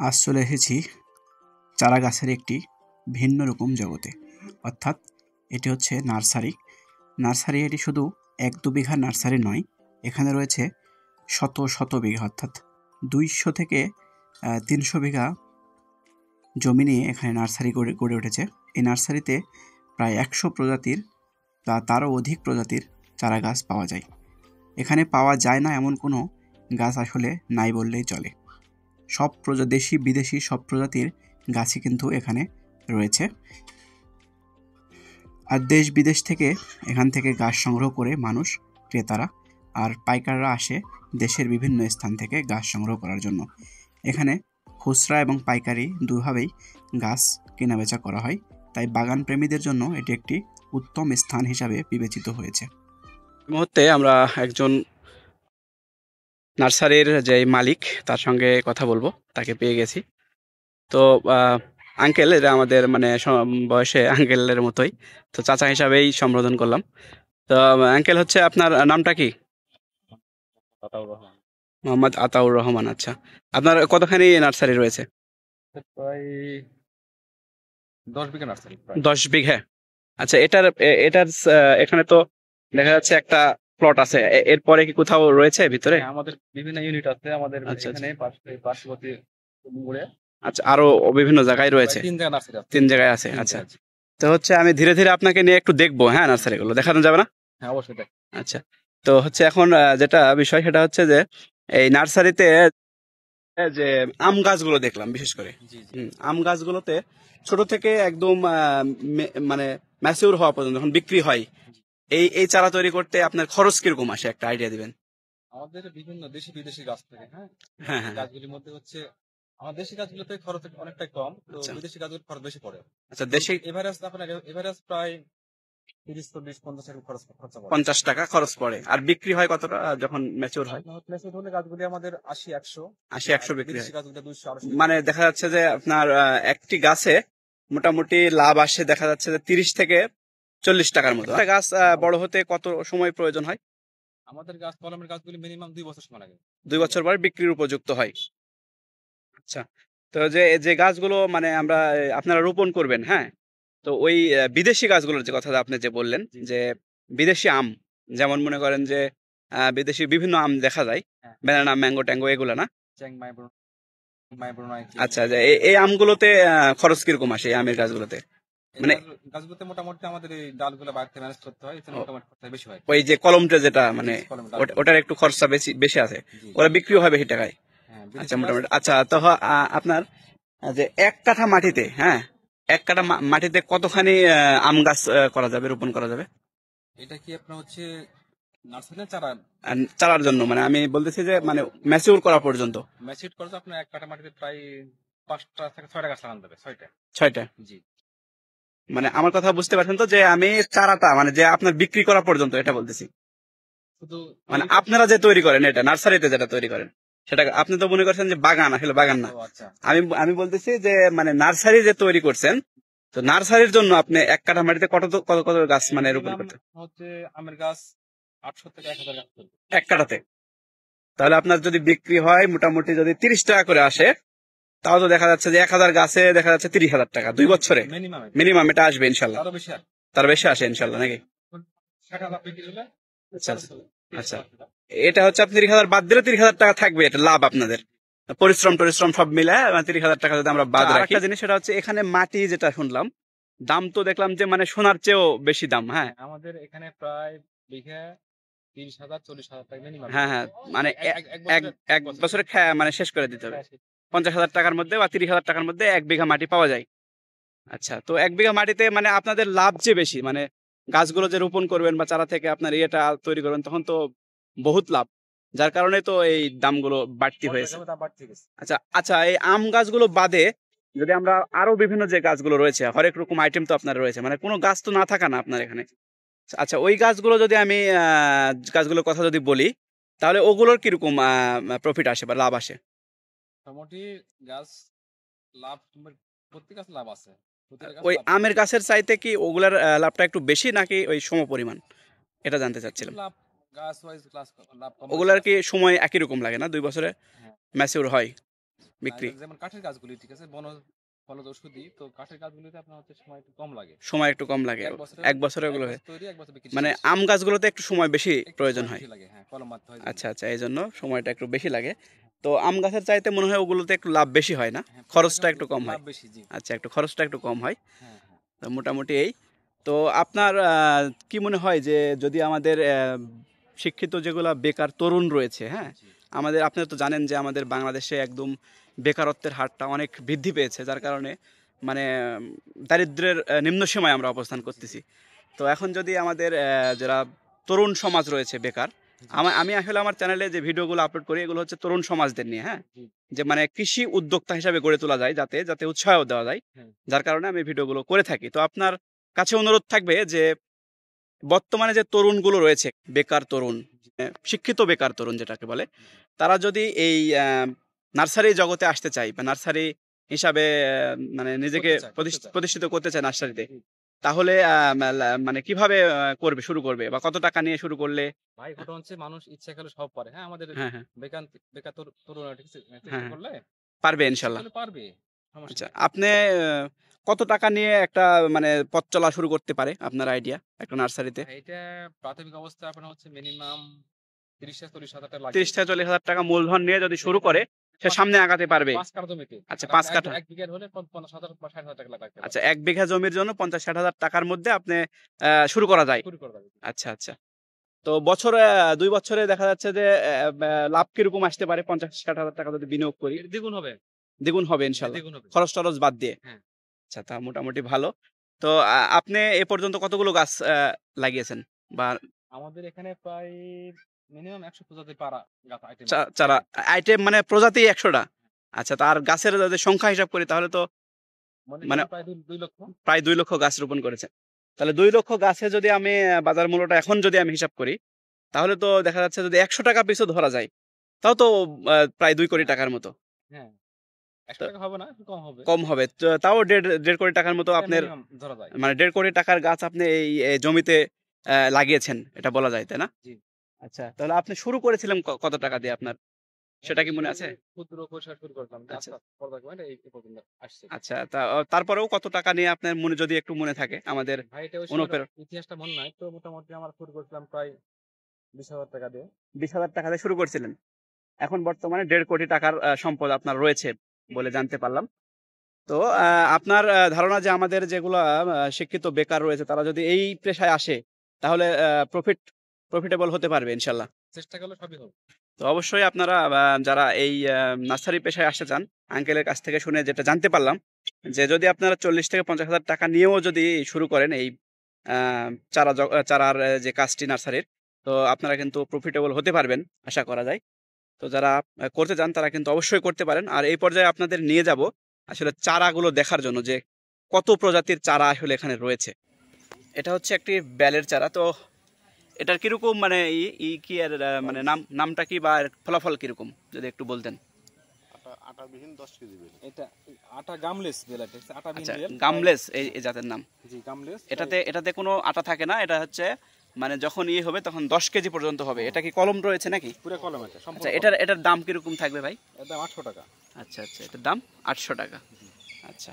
আজ চলে এসেছি চারা গাছের একটি ভিন্ন রকম জগতে, অর্থাৎ এটি হচ্ছে নার্সারি। এটি শুধু 1-2 বিঘা নার্সারি নয়, এখানে রয়েছে শত শত বিঘা, অর্থাৎ 200 থেকে 300 বিঘা জমি নিয়ে এখানে নার্সারি গড়ে উঠেছে। এই নার্সারিতে প্রায় 100 প্রজাতির বা তারও অধিক প্রজাতির চারা গাছ পাওয়া যায়। এখানে পাওয়া যায় না এমন কোনো গাছ আসলে নাই বললেই চলে। সব দেশি বিদেশি সব প্রজাতির গাছই কিন্তু এখানে রয়েছে। আর দেশ বিদেশ থেকে এখান থেকে গাছ সংগ্রহ করে মানুষ, ক্রেতারা আর পাইকাররা আসে দেশের বিভিন্ন স্থান থেকে গাছ সংগ্রহ করার জন্য। এখানে খুচরা এবং পাইকারি দুভাবেই গাছ কেনাবেচা করা হয়, তাই বাগান প্রেমীদের জন্য এটি একটি উত্তম স্থান হিসাবে বিবেচিত হয়েছে। এই মুহূর্তে আমরা একজন নার্সারির যে মালিক তার সঙ্গে কথা বলবো, তাকে পেয়ে গেছি। তো আঙ্কেল, এটা আমাদের মানে বয়সে আঙ্কেলের মতোই, তো চাচা হিসাবেই সম্বোধন করলাম। তো আঙ্কেল হচ্ছে আপনার নামটা কি? মোহাম্মদ আতাউর রহমান। আচ্ছা, আপনার কতখানি নার্সারি রয়েছে? প্রায় 10 বিঘা নার্সারি। 10 বিঘা। আচ্ছা, এটার এখানে তো দেখা যাচ্ছে একটা প্লট আছে, এরপরে কি কোথাও রয়েছে ভিতরে? আমাদের বিভিন্ন ইউনিট আছে আমাদের এখানে পার্শ্ববর্তী মোড়ে। আচ্ছা, আরো বিভিন্ন জায়গায় রয়েছে? 3 জায়গা নার্সারি আছে। 3 জায়গায় আছে। আচ্ছা, তো হচ্ছে আমি ধীরে ধীরে আপনাকে নিয়ে একটু দেখবো, হ্যাঁ, নার্সারি গুলো দেখানো যাবে না? হ্যাঁ, অবশ্যই দেখ। আচ্ছা, তো হচ্ছে এখন যেটা বিষয় সেটা হচ্ছে যে এই নার্সারিতে যে আম গাছগুলো দেখলাম বিশেষ করে। আম গাছগুলোতে ছোট থেকে একদম মানে ম্যাচিউর হওয়া পর্যন্ত যখন বিক্রি হয়, এই চারা তৈরি করতে আপনার খরচ কিরকম আসে, একটা আইডিয়া দিবেন? আমাদের বিভিন্ন দেশি বিদেশি গাছ থেকে, হ্যাঁ, গাছগুলির মধ্যে হচ্ছে আমাদের দেশি গাছগুলোতে খরচ অনেকটাই কম, তো বিদেশি গাছগুলোর খরচ বেশি পড়ে। আচ্ছা, দেশি এভারেজ প্রায় 30-40-50 টাকা খরচ 50 টাকা খরচ পড়ে। আর বিক্রি হয় কতটা যখন ম্যাচিউর হয়? ম্যাচিউর হলে গাছগুলি আমাদের 80-100 বিক্রি হয়। গাছগুলো 200-250। মানে দেখা যাচ্ছে যে আপনার একটি গাছে মোটামুটি লাভ আসে দেখা যাচ্ছে যে 30 থেকে 40 টাকার মতো। একটা গাছ বড় হতে কত সময় প্রয়োজন হয়? আমাদের কলমের গাছগুলি মিনিমাম 2 বছর সময় লাগে। 2 বছর পর বিক্রির উপযুক্ত হয়। আচ্ছা, তো যে গাছগুলো মানে আপনারা রোপণ করবেন, হ্যাঁ, তো ওই বিদেশি গাছগুলোর যে কথা আপনি যে বললেন, যে বিদেশি আম, যেমন মনে করেন যে বিদেশি বিভিন্ন আম দেখা যায়, ব্যানানা, ম্যাঙ্গো ট্যাঙ্গো, এগুলা না? আচ্ছা, এই আমগুলোতে খরচ কিরকম আসে, এই আমের গাছগুলোতে? মানে গাছগুলোতে মোটামুটি আমাদের এই ডালগুলো বাড়িতে ম্যানেজ করতে হয়, মোটামুটি খরচা বেশি হয়। ওই যে কলমটা যেটা মানে ওটার একটু খরচা বেশি আছে, ওরা বিক্রিও হয় বেশি টাকায়। আচ্ছা, মোটামুটি। আচ্ছা, তো আপনার যে 1 কাঠা মাটিতে, হ্যাঁ, 1 কাঠা মাটিতে কতখানি আম গাছ করা যাবে, রোপণ করা যাবে? এটা কি আপনার হচ্ছে নার্সারি চারার জন্য, মানে আমি বলতেছি যে মানে ম্যাচিউর করা পর্যন্ত। ম্যাচিউর করতে আপনার 1 কাঠা মাটিতে প্রায় 5টা থেকে 6টা গাছ লাগানো যাবে। 6টা? জি। মানে আমার কথা বুঝতে পারছেন তো, যে আমি চারাটা মানে যে আপনার বিক্রি করা পর্যন্ত এটা বলতেছি। শুধু মানে আপনারা যে তৈরি করেন, এটা নার্সারিতে যেটা তৈরি করেন, সেটা আপনি তো মনে করছেন যে বাগান, আসলে বাগান না। আমি বলতেছি যে মানে নার্সারি যে তৈরি করছেন, তো নার্সারির জন্য আপনি 1 কাঠা মাটিতে কত কত কত গাছ মানে রোপণ করতে হচ্ছে? আমের গাছ 800 থেকে 1000 গাছ 1 কাঠাতে। তাহলে আপনার যদি বিক্রি হয় মোটামুটি যদি 30 টাকা করে আসে, তাও তো দেখা যাচ্ছে যে 1000 গাছে দেখা যাচ্ছে 30,000 টাকা 2 বছরে মিনিমাম এটা আসবে ইনশাল্লাহ। তার বেশি আসে ইনশাল্লাহ, নাকি? আচ্ছা আচ্ছা, এটা হচ্ছে আপনি 30,000 বাদ দিলে 30,000 টাকা থাকবে, এটা লাভ আপনাদের। পরিশ্রম সব মিলে 30,000 টাকা যদি আমরা বাদ রাখি। একটা জিনিস সেটা হচ্ছে এখানে মাটি যেটা শুনলাম, দাম তো দেখলাম যে মানে সোনার চেয়েও বেশি দাম। হ্যাঁ, আমাদের এখানে প্রায় বিঘা 30,000-40,000 টাকা মিনিমাম। হ্যাঁ, মানে এক বছরে মানে শেষ করে দিতে হবে। 50,000 টাকার মধ্যে বা 30,000 টাকার মধ্যে 1 বিঘা মাটি পাওয়া যায়। আচ্ছা, তো 1 বিঘা মাটিতে মানে আপনাদের লাভ যে বেশি, মানে গাছগুলো যে রোপণ করবেন বা চারা থেকে আপনার ইয়েটা তৈরি করবেন, তখন তো বহুত লাভ, যার কারণে তো এই দামগুলো বাড়তি হয়েছে। আচ্ছা আচ্ছা, এই আম গাছগুলো বাদে যদি আমরা আরো বিভিন্ন যে গাছগুলো রয়েছে, হরেক রকম আইটেম তো আপনার রয়েছে, মানে কোনো গাছ তো না থাকা না আপনার এখানে। আচ্ছা, ওই গাছগুলো যদি আমি গাছগুলোর কথা যদি বলি, তাহলে ওগুলোর কিরকম প্রফিট আসে বা লাভ আসে? মোটামুটি গাছ লাভ, প্রত্যেক গাছ লাভ আছে। ওই আমের গাছের চাইতে কি ওগুলার লাভটা একটু বেশি নাকি ওই সম পরিমাণ, এটা জানতে চাচ্ছিলাম। ওগুলার কি সময় একই রকম লাগে না? 2 বছরে ম্যাচিউর হয়? বিক্রি? যেমন কাঠের গাছগুলি ঠিক আছে, ফলজ ওষুধি, তো কাঠের গাছগুলিতে আপনার হচ্ছে সময় একটু কম লাগে। সময় একটু কম লাগে। এক বছরে ওগুলো তৈরি, এক বছর বিক্রি মানে শেষ। আম গাছগুলোতে একটু সময় বেশি একটু প্রয়োজন সময় হয়। বেশি লাগে, হ্যাঁ, কলম মারতে হয়। আচ্ছা আচ্ছা, এই জন্য সময়টা একটু বেশি লাগে। তো আম গাছের চাইতে মনে হয় ওগুলোতে একটু লাভ বেশি হয় না, হ্যাঁ, খরচটা একটু কম হয়। লাভ বেশি, জি। আচ্ছা, একটু খরচটা একটু কম হয়। হ্যাঁ, হ্যাঁ। তো মোটামুটি এই। তো আপনার কি মনে হয় যে যদি আমাদের শিক্ষিত যেগুলা বেকার তরুণ রয়েছে, হ্যাঁ, জি। আপনারা তো জানেন যে আমাদের বাংলাদেশে একদম বেকারত্বের হারটা অনেক বৃদ্ধি পেয়েছে, যার কারণে মানে দারিদ্র্যের নিম্ন সীমায় আমরা অবস্থান করতেছি। তো এখন যদি আমাদের যারা তরুণ সমাজ রয়েছে বেকার, আমি আসলে আমার চ্যানেলে যে ভিডিওগুলো আপলোড করি এগুলো হচ্ছে তরুণ সমাজদের নিয়ে, হ্যাঁ, জি। যে মানে কৃষি উদ্যোক্তা হিসাবে গড়ে তোলা যায়, যাতে যাতে উৎসাহ দেওয়া যায়, হ্যাঁ। যার কারণে আমি ভিডিওগুলো করে থাকি। তো আপনার কাছে অনুরোধ থাকবে যে বর্তমানে যে তরুণগুলো রয়েছে, বেকার তরুণ, শিক্ষিত বেকার তরুণ যেটাকে বলে, তারা যদি এই নার্সারি জগতে আসতে চায় বা নার্সারি হিসাবে মানে নিজেকে প্রতিষ্ঠিত করতে চায় নার্সারিতে, তাহলে মানে কিভাবে করবে, শুরু করবে, বা কত টাকা নিয়ে শুরু করলে? ভাই, ঘটনা হচ্ছে মানুষ ইচ্ছা করলে সব পারে, হ্যাঁ। আমাদের হ্যাঁ হ্যাঁ বেকার বেকার তরুণরা ঠিক আছে, হ্যাঁ চেষ্টা হ্যাঁ, করলে পারবে ইচ্ছা ইনশাল্লাহ। করলে পারবে, সমস্যা আচ্ছা, নেই। আপনি কত টাকা নিয়ে একটা মানে পথ চলা শুরু করতে পারে আপনার আইডিয়া একটা নার্সারিতে? ভাই, এটা প্রাথমিক অবস্থায় আপনার হচ্ছে মিনিমাম 30-40 হাজার টাকা লাগে। 30-40 হাজার টাকা মূলধন নিয়ে যদি শুরু করে, সে সামনে আগাতে পারবে। 5 কাঠা জমিতে। আচ্ছা, আর 5 আপনার কাঠা। 1 বিঘার হলে 50,000 বা 60,000 টাকা লাগতে পারে। আচ্ছা, 1 বিঘা জমির জন্য 50-60 হাজার টাকার মধ্যে আপনি শুরু করা যায়। শুরু করা যাবে। আচ্ছা আচ্ছা। তো বছরে 2 বছরে দেখা যাচ্ছে যে লাভ কিরকম আসতে পারে 50-60 হাজার টাকা যদি বিনিয়োগ করি? এর দ্বিগুণ হবে। দ্বিগুণ হবে ইনশাল্লাহ, দ্বিগুণ হবে। খরচ টরচ বাদ দিয়ে। হ্যাঁ। আচ্ছা, তা মোটামুটি ভালো। তো আপনি এ পর্যন্ত কতগুলো গাছ লাগিয়েছেন, বা আমাদের এখানে প্রায় মিনিমাম 100 প্রজাতির গাছ আইটেম চারা আছে। আইটেম মানে প্রজাতি 100টা? আচ্ছা, তার গাছের যদি সংখ্যা হিসাব করি তাহলে তো মানে প্রায় 2 লক্ষ। প্রায় 2 লক্ষ গাছ রোপণ করেছেন। তাহলে 2 লক্ষ গাছে যদি আমি বাজার মূল্যটা এখন যদি আমি হিসাব করি, তাহলে তো দেখা যাচ্ছে যদি 100 টাকা পিছু ধরা যায়, তাও তো প্রায় 2 কোটি টাকার মতো। হ্যাঁ, 100 তো টাকা হবে না, একটু কম হবে। কম হবে, তাও দেড় কোটি টাকার মতো এটা আপনার, মিনিমাম ধরা যায়। মানে 1.5 কোটি টাকার গাছ আপনি এই জমিতে লাগিয়েছেন, এটা বলা যায়, তাই না? জি। আচ্ছা, তাহলে আপনি শুরু করেছিলেন কত টাকা দিয়ে আপনার, সেটা কি মনে আছে? ক্ষুদ্র পরিসর শুরু করলাম। আচ্ছা পর্যায়ক্রমে এই পর্যন্ত আসছে। আচ্ছা, তারপরেও কত টাকা নিয়ে আপনার মনে যদি একটু মনে থাকে আমাদের ভাই, এটা ওই সময় অনুপ্রেরণা। ইতিহাসটা মনে নাই তো, মোটামুটি আমরা শুরু করছিলাম প্রায় 20,000 টাকা দিয়ে। 20,000 টাকা দিয়ে শুরু করছিলেন, এখন বর্তমানে 1.5 কোটি টাকার সম্পদ আপনার রয়েছে বলে জানতে পারলাম। তো আপনার ধারণা যে আমাদের যেগুলা শিক্ষিত বেকার রয়েছে, তারা যদি এই পেশায় আসে তাহলে প্রফিটেবল হতে পারবে ইনশাল্লাহ। চেষ্টা করলে সবই হবে। তো অবশ্যই আপনারা যারা এই নার্সারি পেশায় আসতে চান, আঙ্কেলের কাছ থেকে শুনে যেটা জানতে পারলাম, যে যদি আপনারা 40-50 হাজার টাকা নিয়েও যদি শুরু করেন এই চারার যে কাজটি নার্সারির, তো আপনারা কিন্তু প্রফিটেবল হতে পারবেন আশা করা যায়। তো যারা করতে চান তারা কিন্তু অবশ্যই করতে পারেন। আর এই পর্যায়ে আপনাদের নিয়ে যাব আসলে চারাগুলো দেখার জন্য, যে কত প্রজাতির চারা আসলে এখানে রয়েছে। এটা হচ্ছে একটি বেলের চারা। তো এটার কিরকম মানে কি আর মানে নামটা কি বা এর ফলাফল কিরকম যদি একটু বলতেন? আটাবিহীন 10 কেজি বেল। এটা আটা গামলেস বেল, ঠিক আছে? আটাবিহীন আচ্ছা, বেল, গামলেস এই জাতের নাম। জি, গামলেস। এটাতে কোনো আটা থাকে না, এটা হচ্ছে মানে যখন হবে তখন 10 কেজি পর্যন্ত হবে। এটা কি কলম রয়েছে নাকি? পুরো কলম এটা সম্পূর্ণ। আচ্ছা, এটার দাম কিরকম থাকবে ভাই? এর দাম 800 টাকা। আচ্ছা আচ্ছা, এটার দাম 800 টাকা। আচ্ছা,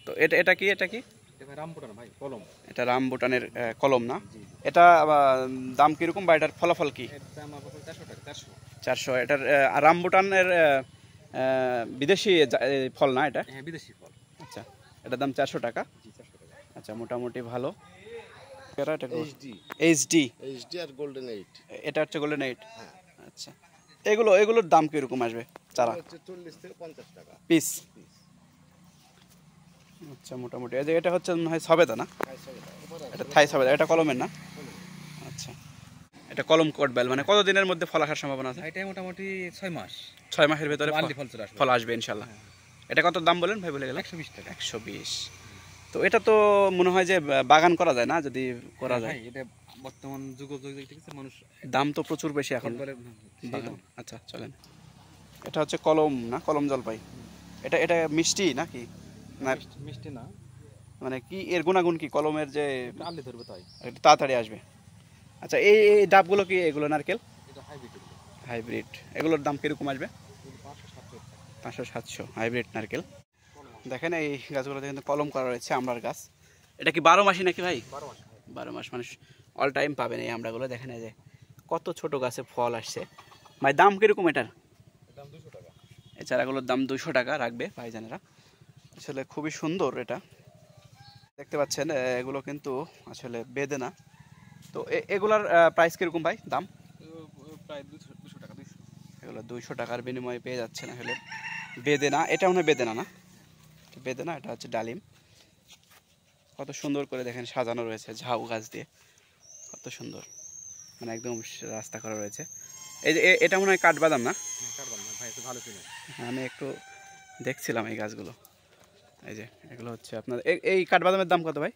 তো এটা কি এটা ভাই রামবুটান ভাই, কলম। এটা রামবুটানের কলম না? জি। এটা দাম কিরকম বা এটার ফলাফল কি? এর দাম আপনার 400 টাকা। 400। এটার রামবুটানের বিদেশি ফল না এটা? হ্যাঁ, বিদেশি ফল। আচ্ছা, এটার দাম 400 টাকা। জি, 400 টাকা। আচ্ছা, মোটামুটি ভালো। এইচডি এইচডি আর গোল্ডেন 8। এটা হচ্ছে গোল্ডেন 8। হ্যাঁ। আচ্ছা, এগুলোর দাম কিরকম আসবে চারা? হচ্ছে 40 থেকে 50 টাকা পিস। আচ্ছা, মোটামুটি এই যে এটা হচ্ছে মনে হয় সবেদা না? এটা থাই সবেদা, এটা কলমের না? আচ্ছা, এটা কলম কোট বেল, মানে কতদিনের মধ্যে ফল আসার সম্ভাবনা আছে? এটা মোটামুটি 6 মাস। 6 মাসের ভিতরে ফল চলে আসবে। ফল আসবে ইনশাল্লাহ। এটা কত দাম বলেন ভাই, বলে গেলেন? 120 টাকা। 120। তো এটা তো মনে হয় যে বাগান করা যায় না, যদি করা যায়? এটা বর্তমান যুগ ঠিক আছে, মানুষ দাম তো প্রচুর বেশি এখন বলে বাগান। আচ্ছা, চলেন। এটা হচ্ছে কলম না, কলম জলপাই। এটা মিষ্টি নাকি? না, মিষ্টি না। মানে কি এর গুণাগুণ কি কলমের, যে আলু ধরবে তাই একটু তাড়াতাড়ি আসবে? আচ্ছা, এই ডাবগুলো কি এগুলো নারকেল এটা হাইব্রিড। হাইব্রিড? এগুলোর দাম কিরকম আসবে? 500-700 হাইব্রিড নারকেল। দেখেন এই গাছগুলোতে কিন্তু কলম করা রয়েছে আমড়ার গাছ। এটা কি 12 মাসই নাকি ভাই? 12 মাস মানুষ অল টাইম পাবেন এই আমড়াগুলো। দেখেন এই যে কত ছোট গাছে ফল আসছে। ভাই দাম কিরকম এটার? দাম 200 টাকা। এই চারাগুলোর দাম 200 টাকা রাখবে ভাইজানেরা। আসলে খুবই সুন্দর এটা, দেখতে পাচ্ছেন এগুলো কিন্তু আসলে বেদেনা। তো এগুলার প্রাইস কিরকম ভাই দাম? প্রায় 200 টাকা। 200 এগুলো 200 টাকার বিনিময়ে পেয়ে যাচ্ছেন আসলে বেদেনা। এটা মনে হয় বেদেনা না, বেদেনা, এটা হচ্ছে ডালিম। কত সুন্দর করে দেখেন সাজানো রয়েছে ঝাউ গাছ দিয়ে, কত সুন্দর, মানে একদম রাস্তা করা রয়েছে। এই যে এটা মনে হয় কাঠবাদাম না? কাটবান না ভাই, একটু ভালো চিনেন। আমি একটু দেখছিলাম এই গাছগুলো। এই যে এগুলো হচ্ছে আপনার এই কাঠবাদামের দাম কত ভাই?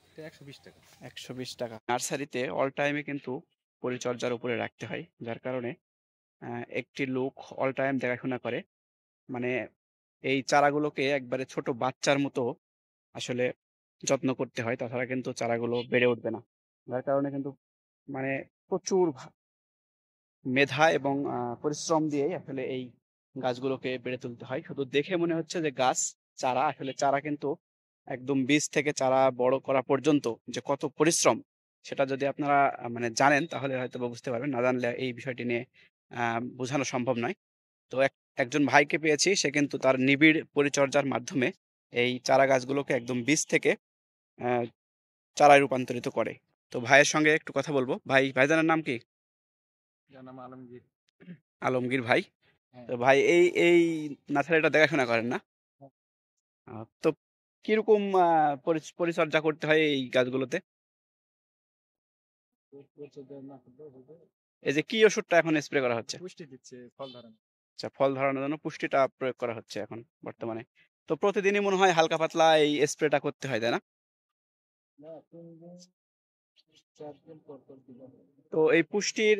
এটা 120 টাকা। 120 টাকা। নার্সারিতে অল টাইমে কিন্তু পরিচর্যার উপরে রাখতে হয়, যার কারণে একটি লোক অল টাইম দেখাশোনা করে। মানে এই চারাগুলোকে একবারে ছোট বাচ্চার মতো আসলে যত্ন করতে হয়, তাছাড়া কিন্তু চারাগুলো বেড়ে উঠবে না। যার কারণে কিন্তু মানে প্রচুর মেধা এবং পরিশ্রম দিয়েই আসলে এই গাছগুলোকে বেড়ে তুলতে হয়। শুধু দেখে মনে হচ্ছে যে গাছ, চারা, আসলে চারা কিন্তু একদম বীজ থেকে চারা বড় করা পর্যন্ত যে কত পরিশ্রম, সেটা যদি আপনারা মানে জানেন তাহলে হয়তো বা বুঝতে পারবেন। না জানলে এই বিষয়টি নিয়ে বোঝানো সম্ভব নয়। তো একজন ভাইকে পেয়েছি, সে কিন্তু তার নিবিড় পরিচর্যার মাধ্যমে এই চারা গাছগুলোকে একদম বীজ থেকে আহ, চারায় রূপান্তরিত করে। তো ভাইয়ের সঙ্গে একটু কথা বলবো। ভাইজানের নাম কি? যার নাম আলমগীর। আলমগীর ভাই। হ্যাঁ। তো ভাই এই নার্সারিটা দেখাশোনা করেন না? তো কিরকম পরিচর্যা করতে হয় এই গাছগুলোতে? এই যে কি ওষুধটা এখন স্প্রে করা হচ্ছে? পুষ্টি দিচ্ছে ফল ধরানো। আচ্ছা, ফল ধরানোর জন্য পুষ্টিটা প্রয়োগ করা হচ্ছে এখন বর্তমানে। তো প্রতিদিনই মনে হয় হালকা পাতলা এই স্প্রেটা করতে হয়, তাই না? না, 3 দিন 4 দিন পর পর দিতে হবে। তো এই পুষ্টির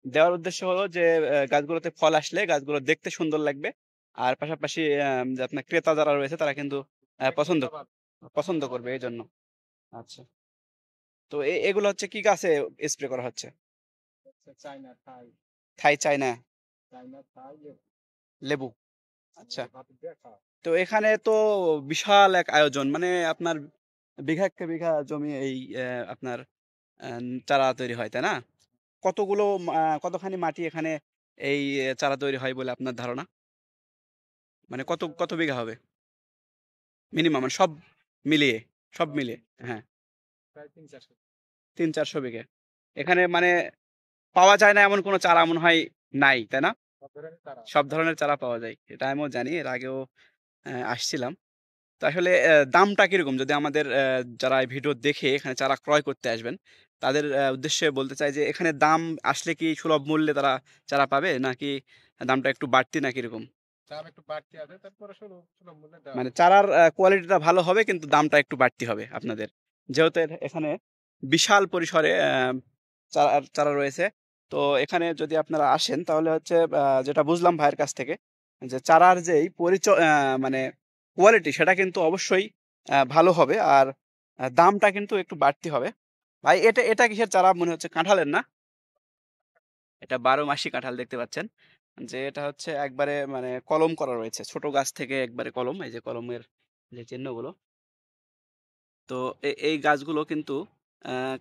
দেওয়ার উদ্দেশ্য হলো যে গাছগুলোতে ফল আসলে গাছগুলো দেখতে সুন্দর লাগবে, আর পাশাপাশি যে আপনার ক্রেতা যারা রয়েছে তারা কিন্তু পছন্দ পছন্দ করবে এই জন্য। আচ্ছা, তো এগুলো হচ্ছে কি গাছে স্প্রে করা হচ্ছে? চায়না থাই। থাই চায়না চায়না থাই লেবু। আচ্ছা, ভাত দিয়ে খাওয়া। তো এখানে তো বিশাল এক আয়োজন, মানে আপনার বিঘা বিঘা জমি এই আপনার চারা তৈরি হয়, তাই না? কতগুলো কতখানি মাটি এখানে এই চারা তৈরি হয় বলে আপনার ধারণা? মানে কত কত বিঘা হবে মিনিমাম, মানে সব মিলিয়ে, সব মিলিয়ে? হ্যাঁ, প্রায় 3-400। 300-400 বিঘে। এখানে মানে পাওয়া যায় না এমন কোনো চারা মনে হয় নাই, তাই না? সব ধরনের চারা। সব ধরনের চারা পাওয়া যায়, এটা আমিও জানি, এর আগেও আসছিলাম। তো আসলে দামটা কিরকম, যদি আমাদের যারা এই ভিডিও দেখে এখানে চারা ক্রয় করতে আসবেন তাদের উদ্দেশ্যে বলতে চাই যে এখানে দাম আসলে কি সুলভ মূল্যে তারা চারা পাবে, নাকি দামটা একটু বাড়তি, না কিরকম? দাম একটু বাড়তি আছে, তারপরে সুলভ মূল্যে দেওয়া মানে হবে। চারার কোয়ালিটিটা ভালো হবে কিন্তু দামটা একটু বাড়তি হবে আপনাদের, যেহেতু এখানে বিশাল পরিসরে চারা চারা রয়েছে। তো এখানে যদি আপনারা আসেন তাহলে হচ্ছে যেটা বুঝলাম ভাইয়ের কাছ থেকে, যে চারার যেই পরিচয় মানে কোয়ালিটি, সেটা কিন্তু অবশ্যই ভালো হবে, আর দামটা কিন্তু একটু বাড়তি হবে। ভাই এটা এটা কিসের চারা মনে হচ্ছে? কাঁঠালের না? এটা 12 মাসি কাঁঠাল দেখতে পাচ্ছেন, যে এটা হচ্ছে একবারে মানে কলম করা রয়েছে ছোট গাছ থেকে, একবারে কলম, এই যে কলমের যে চিহ্নগুলো। তো এই গাছগুলো কিন্তু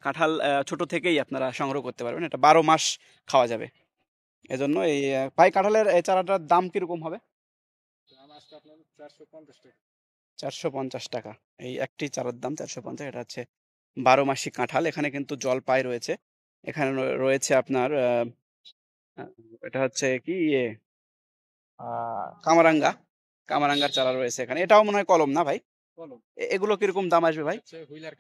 কাঁঠাল ছোট থেকেই আপনারা সংগ্রহ করতে পারবেন, এটা 12 মাস খাওয়া যাবে। এজন্য এই ভাই কাঁঠালের এই চারাটার দাম কিরকম হবে? দাম আসছে আপনার 450 টাকা। 450 টাকা। এই একটি চারার দাম 450। এটা হচ্ছে 12 মাসি কাঁঠাল। এখানে কিন্তু জলপাই রয়েছে, এখানে রয়েছে আপনার আহ, এটা হচ্ছে কি কামারাঙ্গা, কামারাঙ্গার চারা রয়েছে এখানে। এটাও মনে হয় কলম, না ভাই? কলম। এগুলো কিরকম দাম আসবে ভাই? হচ্ছে হুইলার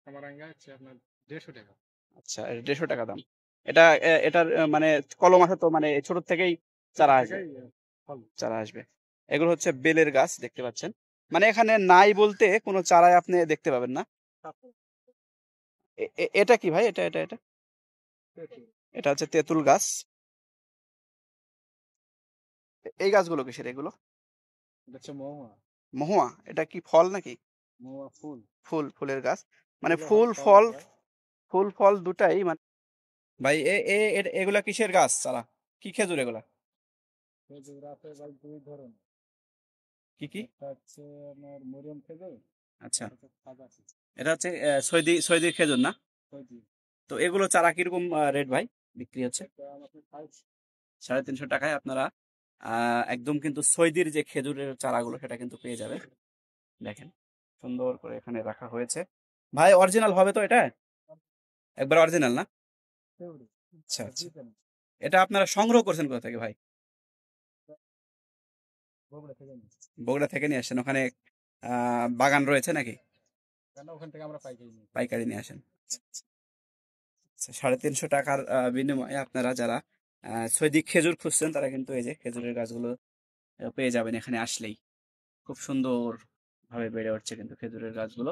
কামারাঙ্গা হচ্ছে আপনার 150 টাকা। আচ্ছা, 150 টাকা দাম। এটা এটার মানে কলম আছে তো, মানে ছোট থেকেই চারা আসবে? থেকেই ফল। চারা আসবে। এগুলো হচ্ছে বেলের গাছ দেখতে পাচ্ছেন, মানে এখানে নাই বলতে কোনো চারাই আপনি দেখতে পাবেন না। এটা কি ভাই? এটা এটা হচ্ছে তেঁতুল গাছ। এই গাছগুলো কিসের এগুলো? এটা হচ্ছে মহুয়া। মহুয়া? এটা কি ফল নাকি? মহুয়া ফুল। ফুলের গাছ, মানে ফুলও হয়, ফলও হয়। ফুল ফল দুটাই মানে। ভাই এগুলা কিসের গাছ চারা? কি খেজুর এগুলা? খেজুর আছে ভাই দুই ধরনের, কি কি? একটা হচ্ছে আপনার মরিয়ম খেজুর, আচ্ছা, একটা সাদা খেজুর, এটা হচ্ছে সৌদি সৌদির খেজুর না? সবজি। তো এগুলো চারা কিরকম রেট ভাই বিক্রি হচ্ছে? এটা আমাদের 350 টাকায় আপনারা একদম কিন্তু সৌদির যে খেজুরের চারাগুলো সেটা কিন্তু পেয়ে যাবেন। দেখেন সুন্দর করে এখানে রাখা হয়েছে। ভাই অরিজিনাল হবে তো এটা? একবার অরিজিনাল না? আচ্ছা আচ্ছা। এটা আপনারা সংগ্রহ করছেন কোথা থেকে ভাই? বগুড়া থেকে নিই, বগুড়া থেকে নিয়ে আসেন? ওখানে বাগান রয়েছে নাকি? কেন ওখান থেকে আমরা পাইকারি নিই। পাইকারি নিয়ে আসেন? আচ্ছা, 350 টাকার বিনিময়ে আপনারা যারা সৌদি খেজুর খুঁজছেন তারা কিন্তু এই যে খেজুরের গাছগুলো পেয়ে যাবেন এখানে আসলেই। খুব সুন্দর ভাবে বেড়ে উঠছে কিন্তু খেজুরের গাছগুলো।